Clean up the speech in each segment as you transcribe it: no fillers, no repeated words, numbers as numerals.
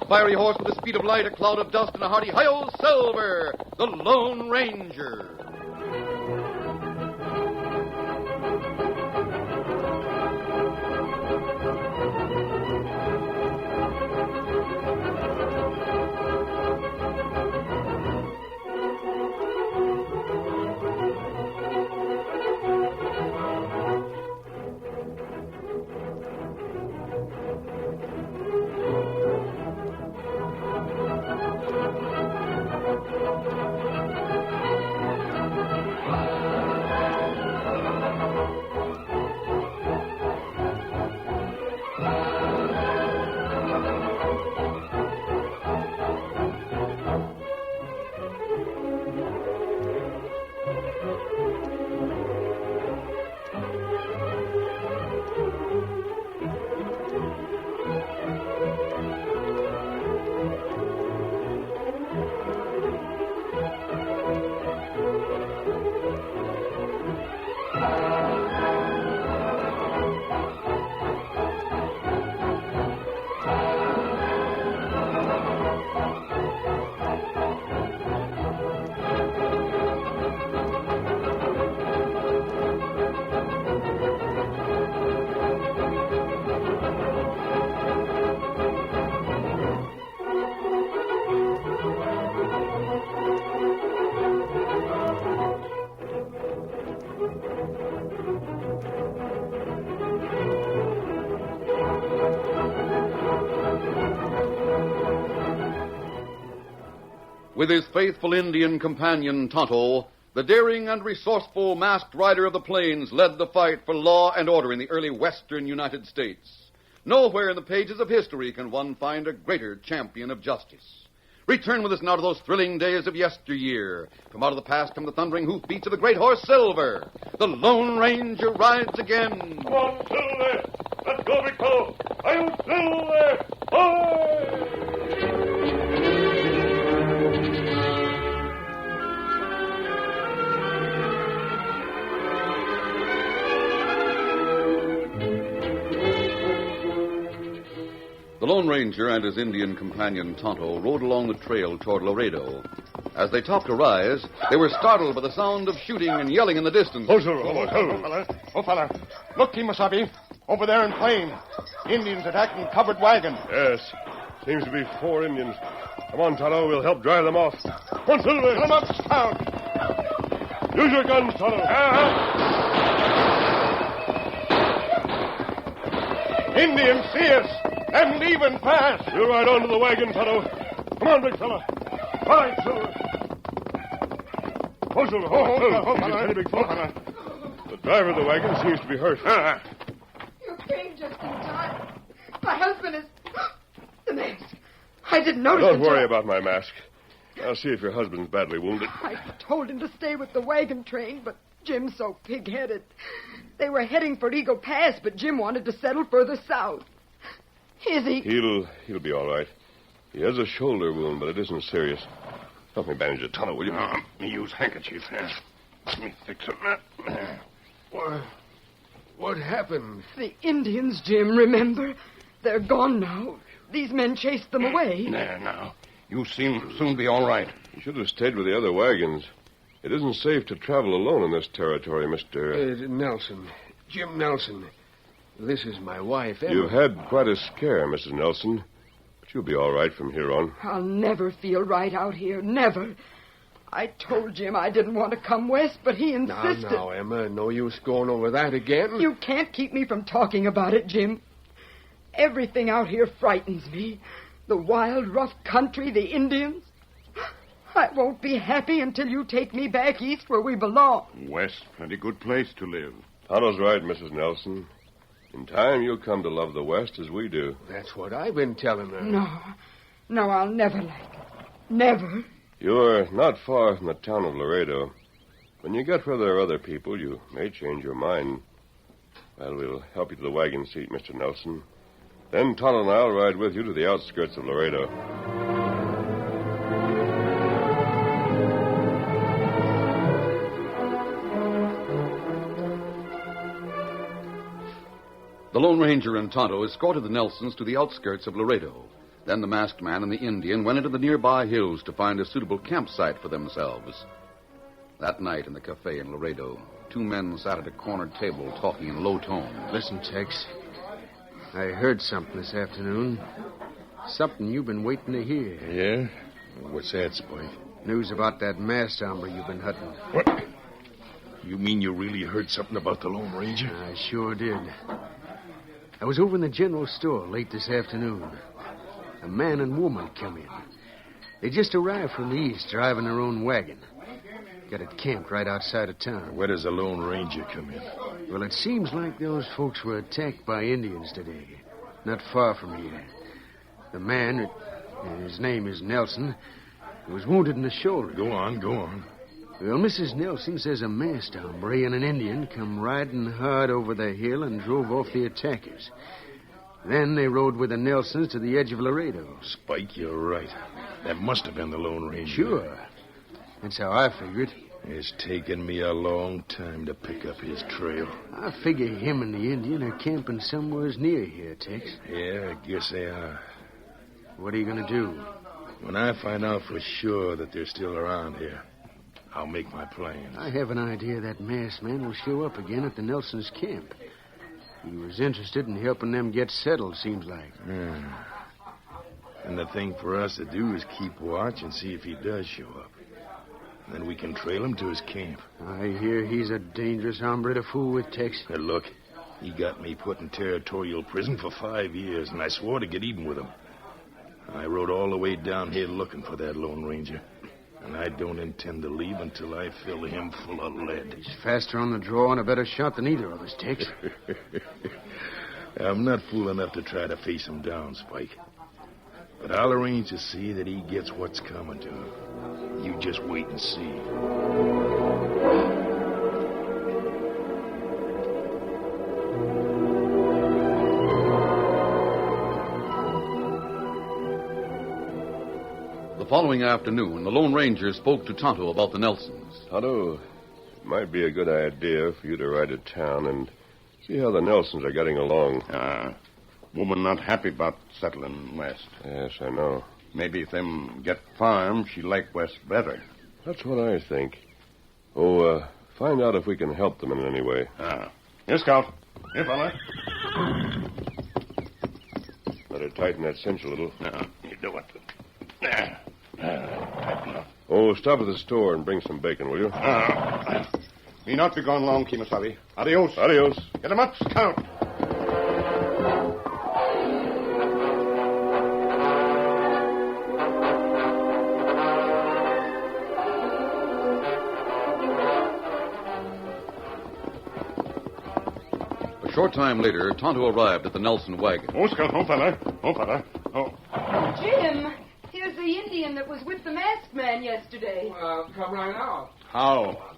fiery horse with the speed of light, a cloud of dust, and a hearty hi-yo Silver, the Lone Ranger. With his faithful Indian companion, Tonto, the daring and resourceful masked rider of the plains led the fight for law and order in the early western United States. Nowhere in the pages of history can one find a greater champion of justice. Return with us now to those thrilling days of yesteryear. From out of the past come the thundering hoofbeats of the great horse Silver. The Lone Ranger rides again. Come on, Silver! Let's go, big fellow! I'm Silver! Hoy! The Lone Ranger and his Indian companion Tonto rode along the trail toward Laredo. As they topped a rise, they were startled by the sound of shooting and yelling in the distance. Oh, Silver! Oh, fella! Look, Kimasabi! Over there in plain. Indians attacking covered wagon. Yes. Seems to be 4 Indians. Come on, Tonto. We'll help drive them off. Come on, Silver! Come up, Scout! Use your guns, Tonto. Indians see us! And even fast. We'll ride on to the wagon, Tonto. Come on, big fella. All right, Silver. Oh, Silver. Oh, big fella. The driver of the wagon seems to be hurt. You came just in time. My husband is... The mask. I didn't notice it. Don't worry about my mask. I'll see if your husband's badly wounded. I told him to stay with the wagon train, but Jim's so pig-headed. They were heading for Eagle Pass, but Jim wanted to settle further south. Is he? He'll be all right. He has a shoulder wound, but it isn't serious. Help me bandage the tunnel, will you? Let me use handkerchief. Let me fix it. What happened? The Indians, Jim, remember? They're gone now. These men chased them away. There, now. You'll soon be all right. You should have stayed with the other wagons. It isn't safe to travel alone in this territory, Mr. Nelson. Jim Nelson. This is my wife, Emma. You've had quite a scare, Mrs. Nelson. But you'll be all right from here on. I'll never feel right out here. Never. I told Jim I didn't want to come west, but he insisted. Now, Emma, no use going over that again. You can't keep me from talking about it, Jim. Everything out here frightens me. The wild, rough country, the Indians. I won't be happy until you take me back east where we belong. West, plenty good place to live. Tonto's right, Mrs. Nelson. In time, you'll come to love the West as we do. That's what I've been telling her. No, I'll never like it. Never. You're not far from the town of Laredo. When you get where there are other people, you may change your mind. Well, we'll help you to the wagon seat, Mr. Nelson. Then Tonto and I'll ride with you to the outskirts of Laredo. The Lone Ranger and Tonto escorted the Nelsons to the outskirts of Laredo. Then the masked man and the Indian went into the nearby hills to find a suitable campsite for themselves. That night in the cafe in Laredo, two men sat at a cornered table talking in low tones. Listen, Tex. I heard something this afternoon. Something you've been waiting to hear. Yeah? What's that, Spike? News about that masked hombre you've been hunting. What? You mean you really heard something about the Lone Ranger? I sure did. I was over in the general store late this afternoon. A man and woman come in. They just arrived from the east, driving their own wagon. Got it camped right outside of town. Where does the Lone Ranger come in? Well, it seems like those folks were attacked by Indians today. Not far from here. The man, his name is Nelson, was wounded in the shoulder. Go on. Well, Mrs. Nelson says a masked hombre and an Indian come riding hard over the hill and drove off the attackers. Then they rode with the Nelsons to the edge of Laredo. Spike, you're right. That must have been the Lone Ranger. Sure. That's how I figured. It's taken me a long time to pick up his trail. I figure him and the Indian are camping somewhere near here, Tex. Yeah, I guess they are. What are you going to do? When I find out for sure that they're still around here, I'll make my plans. I have an idea that masked man will show up again at the Nelsons' camp. He was interested in helping them get settled, seems like. Yeah. And the thing for us to do is keep watch and see if he does show up. Then we can trail him to his camp. I hear he's a dangerous hombre to fool with, Tex. Now, look, he got me put in territorial prison for 5 years, and I swore to get even with him. I rode all the way down here looking for that Lone Ranger. And I don't intend to leave until I fill him full of lead. He's faster on the draw and a better shot than either of us, Tex. I'm not fool enough to try to face him down, Spike. But I'll arrange to see that he gets what's coming to him. You just wait and see. The following afternoon, the Lone Ranger spoke to Tonto about the Nelsons. Tonto, it might be a good idea for you to ride to town and see how the Nelsons are getting along. Woman not happy about settling west. Yes, I know. Maybe if them get farm, she like west better. That's what I think. Find out if we can help them in any way. Here, Scout. Here, fella. Better tighten that cinch a little. You do it. Stop at the store and bring some bacon, will you? Me not be gone long, Kimasabi. Adios. Adios. Get 'em up, Scout. A short time later, Tonto arrived at the Nelson wagon. Scout. Fella. Jim, here's the Indian that was with the masked man yesterday. Come right out. How?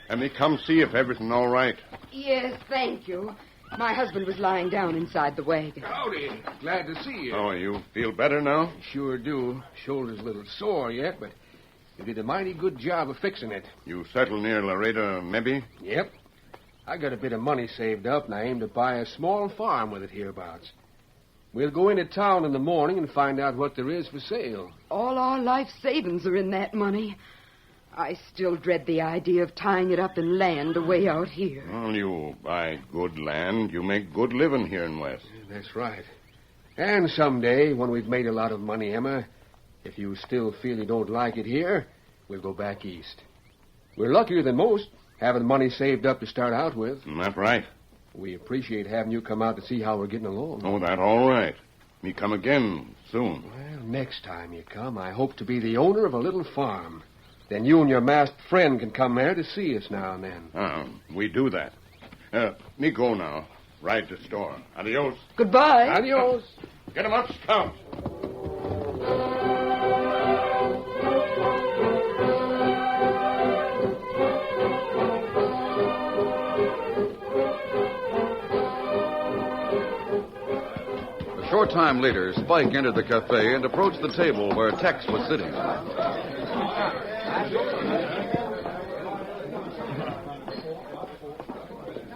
Let me come see if everything all right. Yes, thank you. My husband was lying down inside the wagon. Howdy. Glad to see you. Oh, you feel better now? Sure do. Shoulder's a little sore yet, but you did a mighty good job of fixing it. You settle near Laredo, maybe? Yep. I got a bit of money saved up, and I aim to buy a small farm with it hereabouts. We'll go into town in the morning and find out what there is for sale. All our life savings are in that money. I still dread the idea of tying it up in land away out here. Well, you buy good land. You make good living here in West. That's right. And someday, when we've made a lot of money, Emma, if you still feel you don't like it here, we'll go back east. We're luckier than most, having money saved up to start out with. That's right. We appreciate having you come out to see how we're getting along. Oh, that all right. Me come again soon. Well, next time you come, I hope to be the owner of a little farm. Then you and your masked friend can come there to see us now and then. We do that. Me go now. Ride to store. Adios. Goodbye. Adios. Get 'em up, Scout. A short time later, Spike entered the cafe and approached the table where Tex was sitting.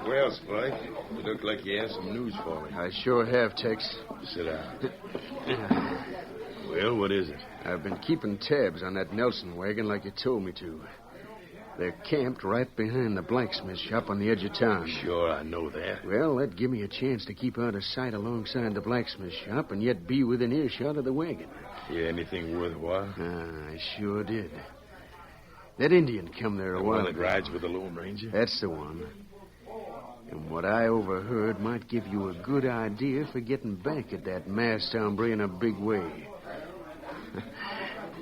Well, Spike, you look like you have some news for me. I sure have, Tex. Sit down. Well, what is it? I've been keeping tabs on that Nelson wagon like you told me to. They're camped right behind the blacksmith shop on the edge of town. Sure, I know that. Well, that'd give me a chance to keep out of sight alongside the blacksmith shop and yet be within earshot of the wagon. Yeah, anything worthwhile? I sure did. That Indian come there a while One that ago. rides with the Lone Ranger? That's the one. And what I overheard might give you a good idea for getting back at that masked hombre in a big way.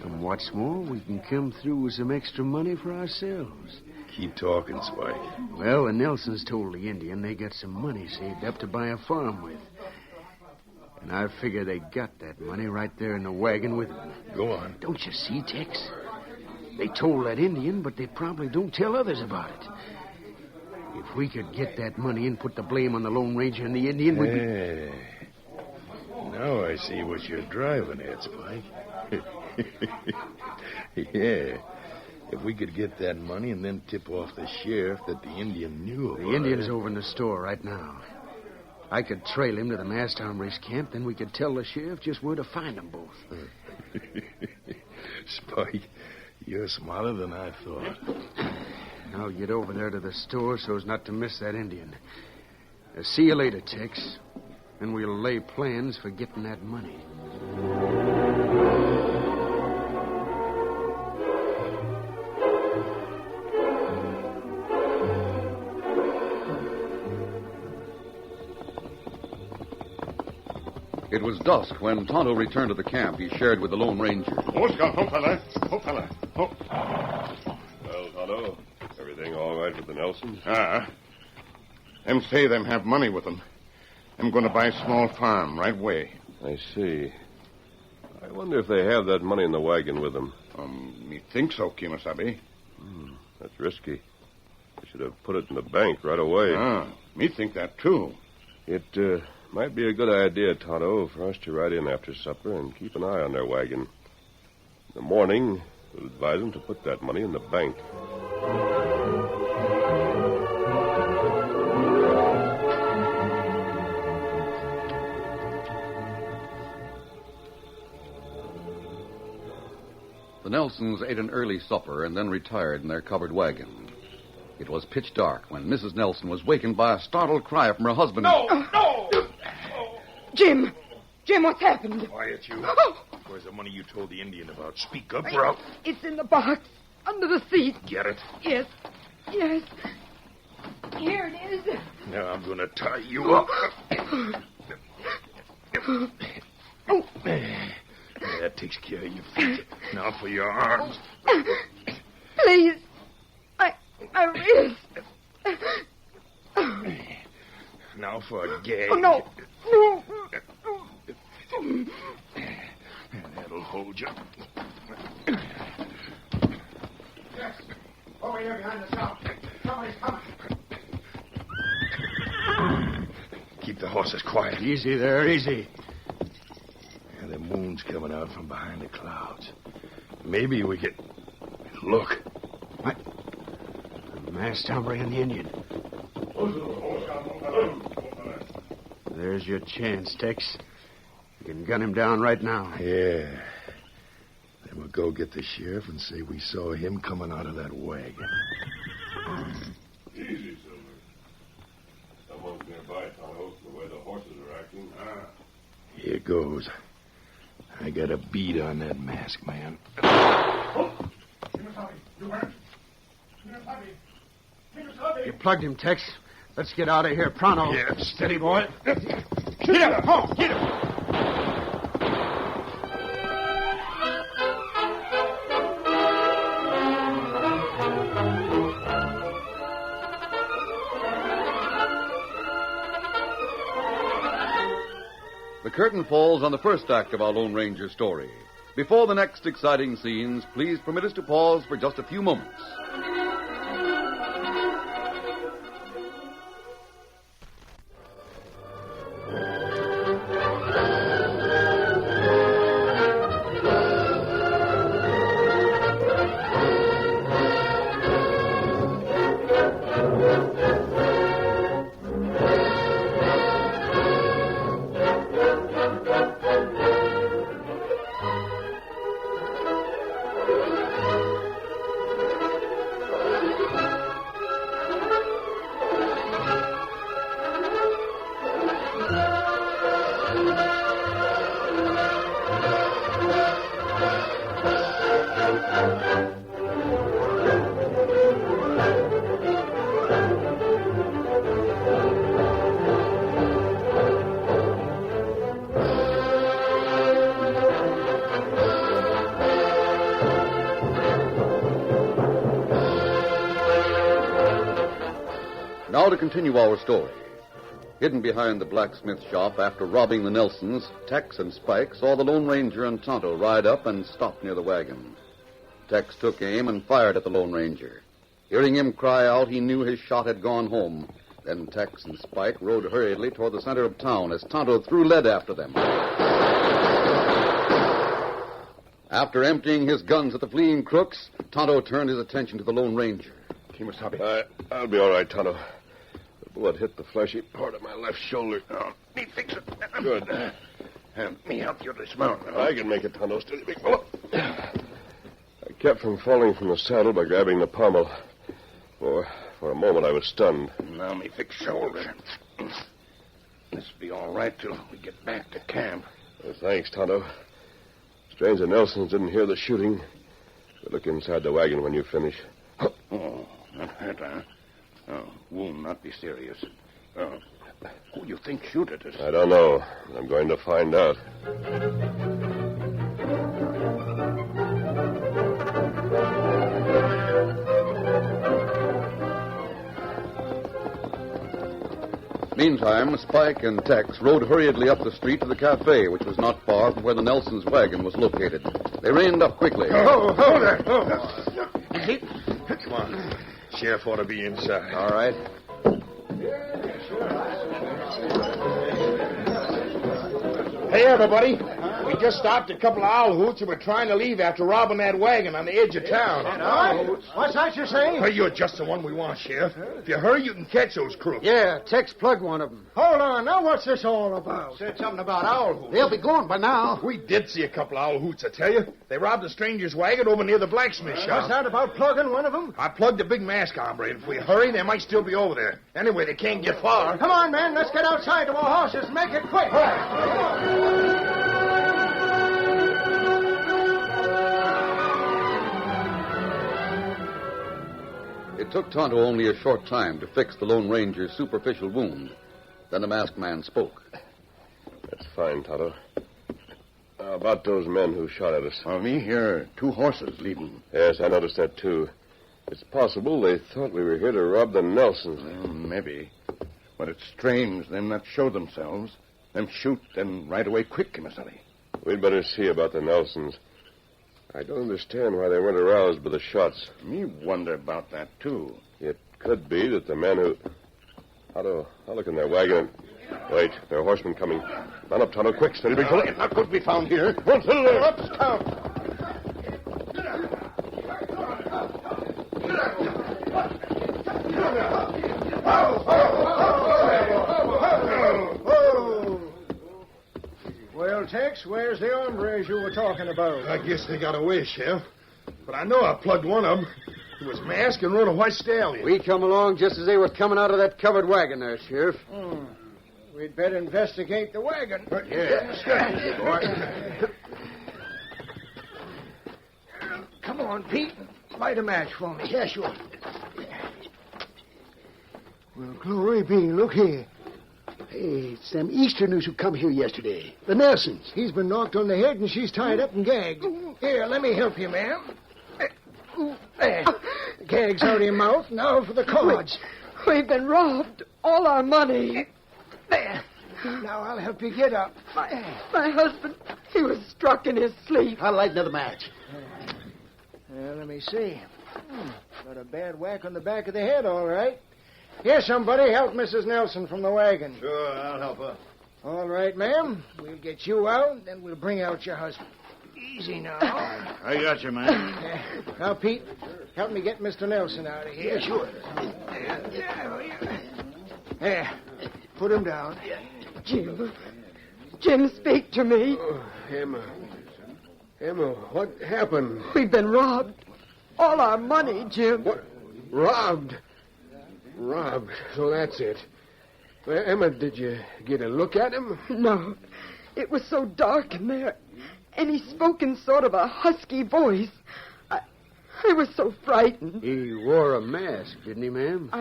And what's more, we can come through with some extra money for ourselves. Keep talking, Spike. Well, the Nelsons told the Indian they got some money saved up to buy a farm with. And I figure they got that money right there in the wagon with them. Go on. Don't you see, Tex? They told that Indian, but they probably don't tell others about it. If we could get that money and put the blame on the Lone Ranger and the Indian, we'd be... Now I see what you're driving at, Spike. Yeah. If we could get that money and then tip off the sheriff that the Indian knew about The Indian's over in the store right now. I could trail him to the masked hombre's camp, then we could tell the sheriff just where to find them both. Spike, you're smarter than I thought. I'll get over there to the store so as not to miss that Indian. See you later, Tex. And we'll lay plans for getting that money. It was dusk when Tonto returned to the camp he shared with the Lone Ranger. Oh, Scout. Oh, fella. Oh, fella. Oh. Well, Tonto, everything all right with the Nelsons? Them say them have money with them. I'm going to buy a small farm right way. I see. I wonder if they have that money in the wagon with them. Me think so, Kimasabi. That's risky. They should have put it in the bank right away. Me think that, too. It might be a good idea, Tonto, for us to ride in after supper and keep an eye on their wagon. In the morning, we'll advise them to put that money in the bank. The Nelsons ate an early supper and then retired in their covered wagon. It was pitch dark when Mrs. Nelson was wakened by a startled cry from her husband. No! Jim! Jim, what's happened? Quiet, you. Where's the money you told the Indian about? Speak up, It's in the box, under the seat. Get it? Yes. Here it is. Now I'm going to tie you up. That takes care of your feet. Now for your arms. Please. My wrist. Now for a gag. Oh, no. That'll hold you. Yes. Over here behind the shop. Somebody's coming. Keep the horses quiet. Easy there, easy. And the moon's coming out from behind the clouds. Maybe we could... Look. What? The masked hombre and the Indian. There's your chance, Tex. You can gun him down right now. Yeah. Then we'll go get the sheriff and say we saw him coming out of that wagon. Easy, Silver. Someone's nearby, Tonto, the way the horses are acting. Here goes. I got a bead on that masked man. You plugged him, Tex. Let's get out of here pronto. Yeah, steady, boy. Get him! Oh, get him! The curtain falls on the first act of our Lone Ranger story. Before the next exciting scenes, please permit us to pause for just a few moments. Now to continue our story. Hidden behind the blacksmith shop after robbing the Nelsons, Tex and Spike saw the Lone Ranger and Tonto ride up and stop near the wagon. Tex took aim and fired at the Lone Ranger. Hearing him cry out, he knew his shot had gone home. Then Tex and Spike rode hurriedly toward the center of town as Tonto threw lead after them. After emptying his guns at the fleeing crooks, Tonto turned his attention to the Lone Ranger. Kimasabi. I'll be all right, Tonto. The bullet hit the fleshy part of my left shoulder. Oh, me fix it. Good. Me help you dismount. I can make it, Tonto. Steady, big fellow. I kept from falling from the saddle by grabbing the pommel. For a moment, I was stunned. Now me fix shoulder. This'll be all right till we get back to camp. Thanks, Tonto. Strange the Nelsons didn't hear the shooting. But look inside the wagon when you finish. Oh, that hurt, huh? Oh, wound not be serious. Who you think shoot at us? I don't know. I'm going to find out. Meantime, Spike and Tex rode hurriedly up the street to the cafe, which was not far from where the Nelsons' wagon was located. They reined up quickly. Hold there. Come on. Sheriff ought to be inside. All right. Hey, everybody. We just stopped a couple of owl hoots who were trying to leave after robbing that wagon on the edge of town. What's that you're saying? Hey, you're just the one we want, Sheriff. If you hurry, you can catch those crooks. Yeah, Tex plugged one of them. Hold on. Now, what's this all about? Said something about owl hoots. They'll be gone by now. We did see a couple of owl hoots, I tell you. They robbed a stranger's wagon over near the blacksmith shop. What's that about plugging one of them? I plugged a big mask hombre. If we hurry, they might still be over there. Anyway, they can't get far. Come on, man. Let's get outside to our horses. Make it quick. It took Tonto only a short time to fix the Lone Ranger's superficial wound. Then the masked man spoke. That's fine, Tonto. How about those men who shot at us? Well, me hear 2 horses leading. Yes, I noticed that, too. It's possible they thought we were here to rob the Nelsons. Well, maybe. But it's strange them not show themselves. Them shoot, then right away quick, Kimasabi. We'd better see about the Nelsons. I don't understand why they weren't aroused by the shots. Me wonder about that, too. It could be that the men who... Tonto, I'll look in their wagon. Wait, there are horsemen coming. Run up, Tonto, quick. Steady, big fellow. It's not good to be found here. Run, settle there. Uptown. Well, Tex, where's the hombres you were talking about? I guess they got away, Sheriff. But I know I plugged one of them. He was masked and rode a white stallion. We come along just as they were coming out of that covered wagon there, Sheriff. We'd better investigate the wagon. Come on, Pete. Light a match for me. Yeah, sure. Well, glory be, look here. Hey, it's them Easterners who come here yesterday. The Nelsons. He's been knocked on the head and she's tied up and gagged. Here, let me help you, ma'am. There. Gag's out of your mouth. Now for the cords. We've been robbed. All our money. There. Now I'll help you get up. My husband, he was struck in his sleep. I'll light another match. Let me see. Got a bad whack on the back of the head, all right. Here, somebody, help Mrs. Nelson from the wagon. Sure, I'll help her. All right, ma'am. We'll get you out, then we'll bring out your husband. Easy now. I got you, man. Now, Pete, help me get Mr. Nelson out of here. Yeah, sure. There. Put him down. Jim, speak to me. Emma, what happened? We've been robbed. All our money, Jim. What? Robbed? Robbed. So that's it. Well, Emma, did you get a look at him? No. It was so dark in there. And he spoke in sort of a husky voice. I was so frightened. He wore a mask, didn't he, ma'am?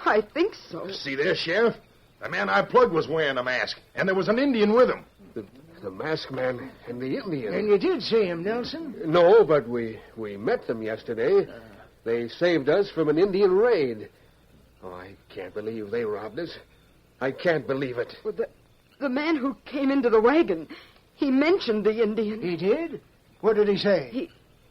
I think so. See there, Sheriff? The man I plugged was wearing a mask, and there was an Indian with him. The masked man and the Indian. And you did see him, Nelson? No, but we met them yesterday. They saved us from an Indian raid. Oh, I can't believe they robbed us. I can't believe it. Well, the man who came into the wagon, he mentioned the Indian. He did? What did he say?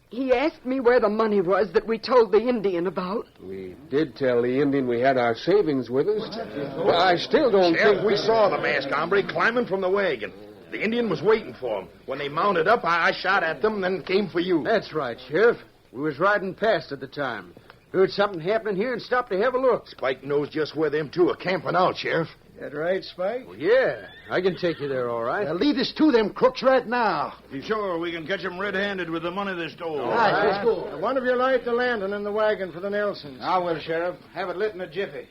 He asked me where the money was that we told the Indian about. We did tell the Indian we had our savings with us. But I still don't Sheriff, think... we saw the masked hombre climbing from the wagon. The Indian was waiting for him. When they mounted up, I shot at them and then came for you. That's right, Sheriff. We was riding past at the time. Heard something happening here and stopped to have a look. Spike knows just where them two are camping out, Sheriff. That right, Spike? Well, yeah, I can take you there all right. Now lead us to them crooks right now. Be sure we can catch them red-handed with the money they stole. All right, let's go. One of you light the lantern in the wagon for the Nelsons. I will, Sheriff. Have it lit in a jiffy.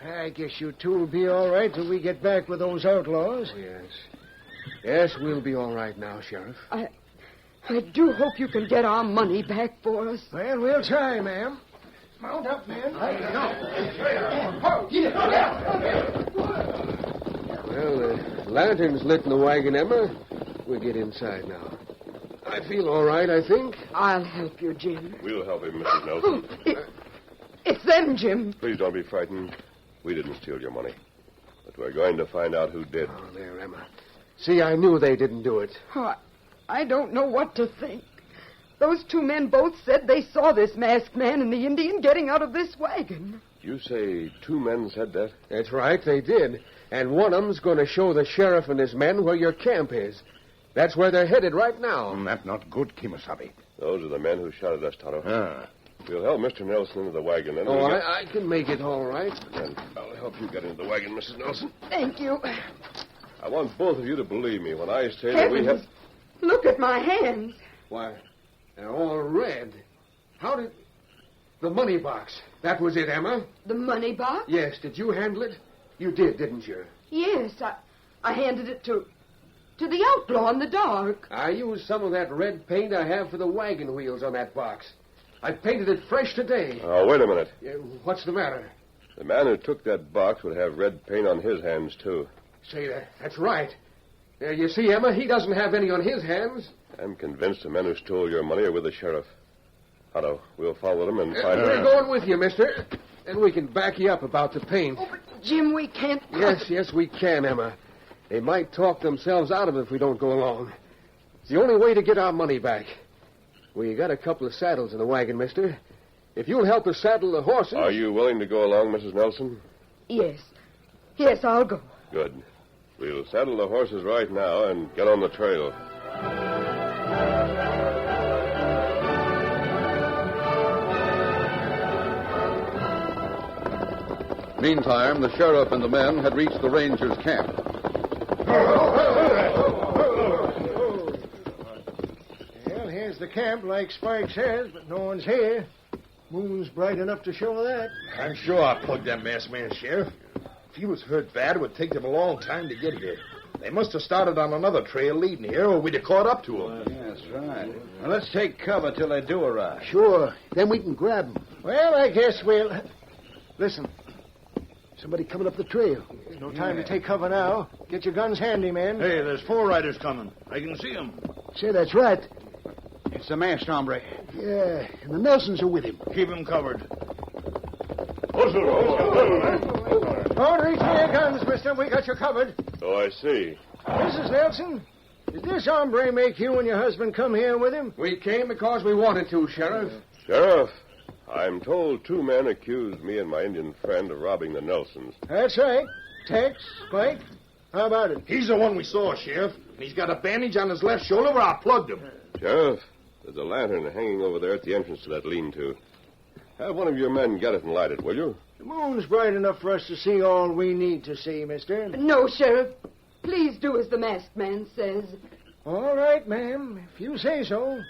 I guess you two will be all right till we get back with those outlaws. Yes. Yes, we'll be all right now, Sheriff. I do hope you can get our money back for us. Well, we'll try, ma'am. Mount up, men. Well, the lantern's lit in the wagon, Emma. We'll get inside now. I feel all right, I think. I'll help you, Jim. We'll help him, Mrs. Nelson. It's them, Jim. Please don't be frightened. We didn't steal your money. But we're going to find out who did. Oh, there, Emma. See, I knew they didn't do it. Oh, I don't know what to think. Those two men both said they saw this masked man and the Indian getting out of this wagon. You say two men said that? That's right, they did. And one of them's going to show the sheriff and his men where your camp is. That's where they're headed right now. That's not good, Kimasabi. Those are the men who shot at us, Tonto. Ah. We'll help Mr. Nelson into the wagon. Then Oh, I can make it all right. And I'll help you get into the wagon, Mrs. Nelson. Thank you. I want both of you to believe me when I say that we have... Heavens, look at my hands. Why, they're all red. How did... The money box. That was it, Emma? The money box? Yes, did you handle it? You did, didn't you? Yes, I handed it to the outlaw in the dark. I used some of that red paint I have for the wagon wheels on that box. I painted it fresh today. Oh, wait a minute. What's the matter? The man who took that box would have red paint on his hands, too. Say, that's right. You see, Emma, he doesn't have any on his hands. I'm convinced the men who stole your money are with the sheriff. Otto, we'll follow them and find We're going with you, mister. And we can back you up about the paint. Oh, but Jim, we can't... Yes, we can, Emma. They might talk themselves out of it if we don't go along. It's the only way to get our money back. We got a couple of saddles in the wagon, mister. If you'll help us saddle the horses... Are you willing to go along, Mrs. Nelson? Yes. Yes, I'll go. Good. We'll saddle the horses right now and get on the trail. Meantime, the sheriff and the men had reached the ranger's camp. Well, here's the camp, like Spike says, but no one's here. Moon's bright enough to show that. I'm sure I plugged that masked man, Sheriff. If he was hurt bad, it would take them a long time to get here. They must have started on another trail leading here, or we'd have caught up to them. That's right. Well, let's take cover till they do arrive. Sure. Then we can grab them. Well, I guess we'll... Listen. Somebody coming up the trail. There's no time to take cover now. Get your guns handy, men. Hey, there's 4 riders coming. I can see them. Say, that's right. It's the masked hombre. Yeah, and the Nelsons are with him. Keep him covered. Don't reach for your guns, mister. We got you covered. So I see. Mrs. Nelson, did this hombre make you and your husband come here with him? We came because we wanted to, Sheriff. Sheriff, I'm told 2 men accused me and my Indian friend of robbing the Nelsons. That's right. Tex, Spike, how about it? He's the one we saw, Sheriff. And he's got a bandage on his left shoulder where I plugged him. Sheriff, there's a lantern hanging over there at the entrance to that lean-to. Have one of your men get it and light it, will you? The moon's bright enough for us to see all we need to see, mister. No, Sheriff. Please do as the masked man says. All right, ma'am. If you say so.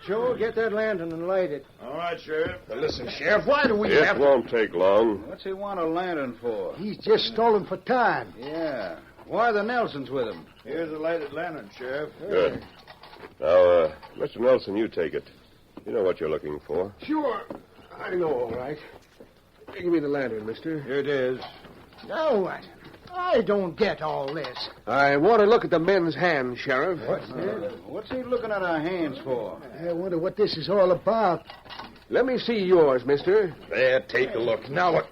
Joe, get that lantern and light it. All right, Sheriff. Now, listen, Sheriff, why do we It have... won't take long. What's he want a lantern for? He's just stalling for time. Yeah. Why are the Nelsons with him? Here's a lighted lantern, Sheriff. Good. Now, Mr. Nelson, you take it. You know what you're looking for. Sure. I know, all right. Give me the lantern, mister. Here it is. Now what? I don't get all this. I want to look at the men's hands, Sheriff. What's he looking at our hands for? I wonder what this is all about. Let me see yours, mister. There, take a look. Now what?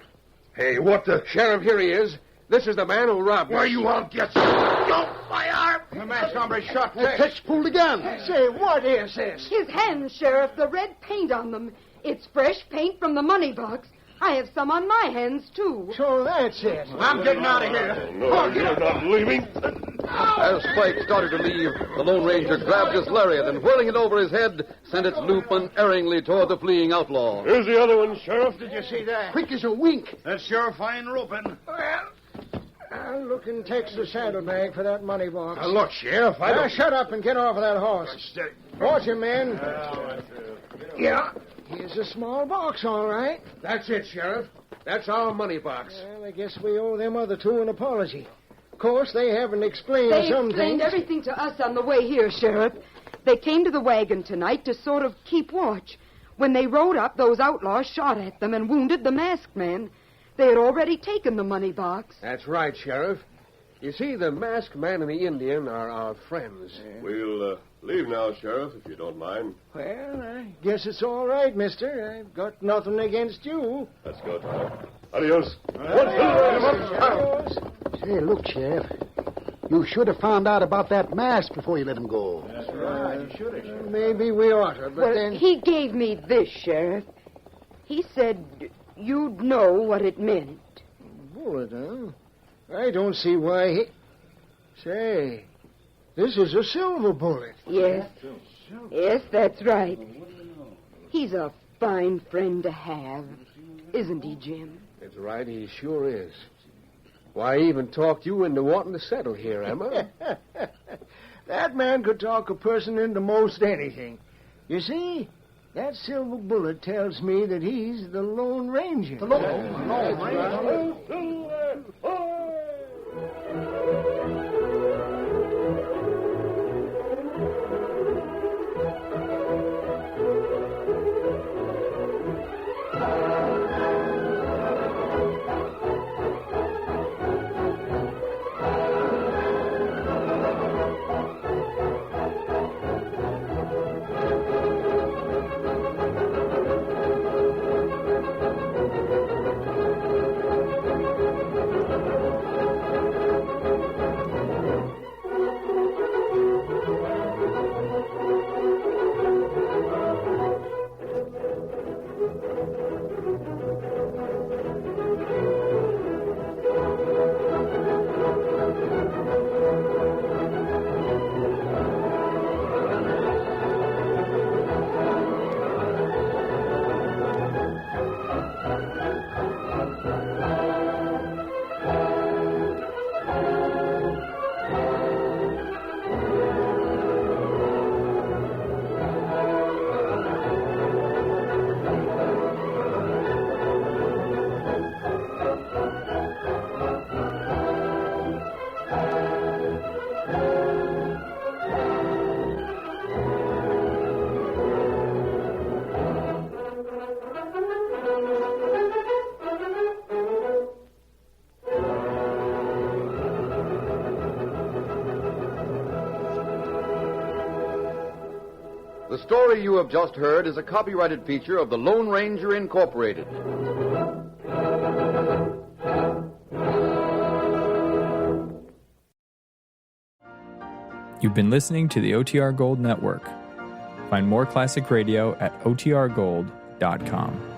Hey, what the... Sheriff, here he is. This is the man who robbed us. Why, you all get... Don't my arm! The masked hombre shot Tex. Tex pulled the gun. Say, what is this? His hands, Sheriff, the red paint on them. It's fresh paint from the money box. I have some on my hands, too. So that's it. I'm getting out of here. No, you're not leaving. As Spike started to leave, the Lone Ranger grabbed his lariat and, whirling it over his head, sent its loop unerringly toward the fleeing outlaw. Here's the other one, Sheriff. Did you see that? Quick as a wink. That's sure fine roping. Well, I'll look in Tex's saddlebag for that money box. Now, look, Sheriff, I Now, don't... shut up and get off of that horse. Steady. Watch him, man. Yeah, here's a small box, all right. That's it, Sheriff. That's our money box. Well, I guess we owe them other two an apology. Of course, they haven't explained They some explained things. everything to us on the way here, Sheriff. They came to the wagon tonight to sort of keep watch. When they rode up, those outlaws shot at them and wounded the masked man. They had already taken the money box. That's right, Sheriff. You see, the masked man and the Indian are our friends. We'll leave now, Sheriff, if you don't mind. Well, I guess it's all right, mister. I've got nothing against you. Let's go, Tonto. Adios. Say, look, Sheriff. You should have found out about that mask before you let him go. That's right. You should have. Maybe we ought to, but Well, then... he gave me this, Sheriff. He said you'd know what it meant. Bullet, huh? I don't see why he... Say, this is a silver bullet. Yes. Yes, that's right. He's a fine friend to have, isn't he, Jim? That's right, he sure is. Why, he even talked you into wanting to settle here, Emma. That man could talk a person into most anything. You see, that silver bullet tells me that he's the Lone Ranger. The Lone Ranger? The story you have just heard is a copyrighted feature of the Lone Ranger Incorporated. You've been listening to the OTR Gold Network. Find more classic radio at otrgold.com.